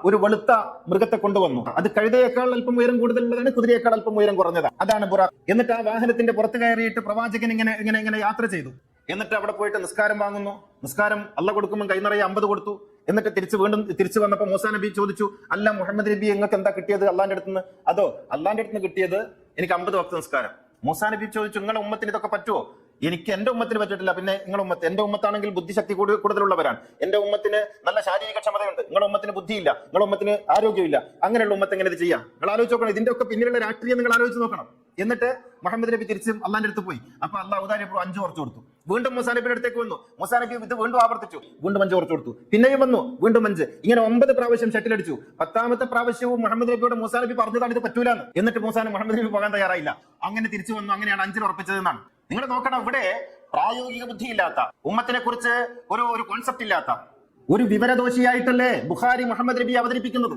ഒരു വെളുത്ത മൃഗത്തെ കൊണ്ടുവന്നു. അത് കഴുതയേക്കാൾ അല്പം ഉയരം കൂടുതലുള്ളതാണ്, കുതിരയേക്കാൾ അല്പം ഉയരം കുറഞ്ഞതാണ്. അതാണ് ബുറാഖ്. എന്നിട്ട് ആ വാഹനത്തിന്റെ പുറത്ത് കയറിയിട്ട് പ്രവാചകൻ ഇങ്ങനെ യാത്ര ചെയ്തു. എന്നിട്ട് അവിടെ പോയിട്ട് നിസ്കാരം വാങ്ങുന്നു. നിസ്കാരം അള്ളാഹ് കൊടുക്കുമ്പോൾ കൈ നിറയെ 50 കൊടുത്തു. എന്നിട്ട് തിരിച്ചു വന്നപ്പോൾ മൂസാ നബി ചോദിച്ചു, അല്ല മുഹമ്മദ് നബി നിങ്ങൾക്ക് എന്താ കിട്ടിയത് അള്ളാന്റെ അടുത്തുനിന്ന്? അതോ അള്ളാന്റെ അടുത്ത് കിട്ടിയത് എനിക്ക് 50 വക്ത് നിസ്കാരം. മൂസാ നബി ചോദിച്ചു, നിങ്ങളുടെ ഉമ്മത്തിന് ഇതൊക്കെ പറ്റുമോ? എനിക്ക് എന്റെ ഉമ്മത്തിന് പറ്റിയിട്ടില്ല, പിന്നെ നിങ്ങളുടെ ഉമ്മത്ത്, എന്റെ ഉമ്മത്താണെങ്കിൽ ബുദ്ധിശക്തി കൂടുതലുള്ളവരാണ്, എന്റെ ഉമ്മത്തിന് നല്ല ശാരീരിക ക്ഷമതയുണ്ട്, നിങ്ങളുടെ ഉമ്മത്തിന് ബുദ്ധിയില്ല, നിങ്ങളുടെ ഉമ്മത്തിന് ആരോഗ്യമില്ല, അങ്ങനെയുള്ള ഉമ്മത്ത് എങ്ങനെ ഇത് ചെയ്യാം? നിങ്ങൾ ആലോചിച്ച് നോക്കണം, ഇതിന്റെ ഒക്കെ പിന്നിലുള്ള രാഷ്ട്രീയം നിങ്ങൾ ആലോചിച്ച് നോക്കണം. എന്നിട്ട് മുഹമ്മദ് നബി തിരിച്ചും അള്ളാന്റെ അടുത്ത് പോയി. അപ്പൊ അള്ളാഹ് ഉദാഹരണം 5 കുറച്ചു കൊടുത്തു. വീണ്ടും മൂസാ നബിയുടെ അടുത്തേക്ക് വന്നു. മൂസാ നബി ഇത് വീണ്ടും ആവർത്തിച്ചു. വീണ്ടും 5 കുറച്ചു കൊടുത്തു. പിന്നെയും വന്നു, വീണ്ടും 5. ഇങ്ങനെ 9 പ്രാവശ്യം ഷട്ടിലടിച്ചു. 10ാമത്തെ പ്രാവശ്യവും മുഹമ്മദ് നബിയോട് മൂസാ നബി പറഞ്ഞതാണ് ഇത് പറ്റൂലെന്ന്. എന്നിട്ട് മുഹമ്മദ് നബി പോകാൻ തയ്യാറായില്ല. അങ്ങനെ തിരിച്ചു വന്നു. അങ്ങനെയാണ് 5 ഉറപ്പിച്ചതെന്നാണ്. നിങ്ങൾ നോക്കണം, ഇവിടെ പ്രായോഗിക ബുദ്ധിയില്ലാത്ത, ഉമ്മത്തിനെ കുറിച്ച് ഒരു കോൺസെപ്റ്റ് ഇല്ലാത്ത ഒരു വിവരദോഷിയായിട്ടല്ലേ ബുഖാരി മുഹമ്മദ് നബി അവതരിപ്പിക്കുന്നത്.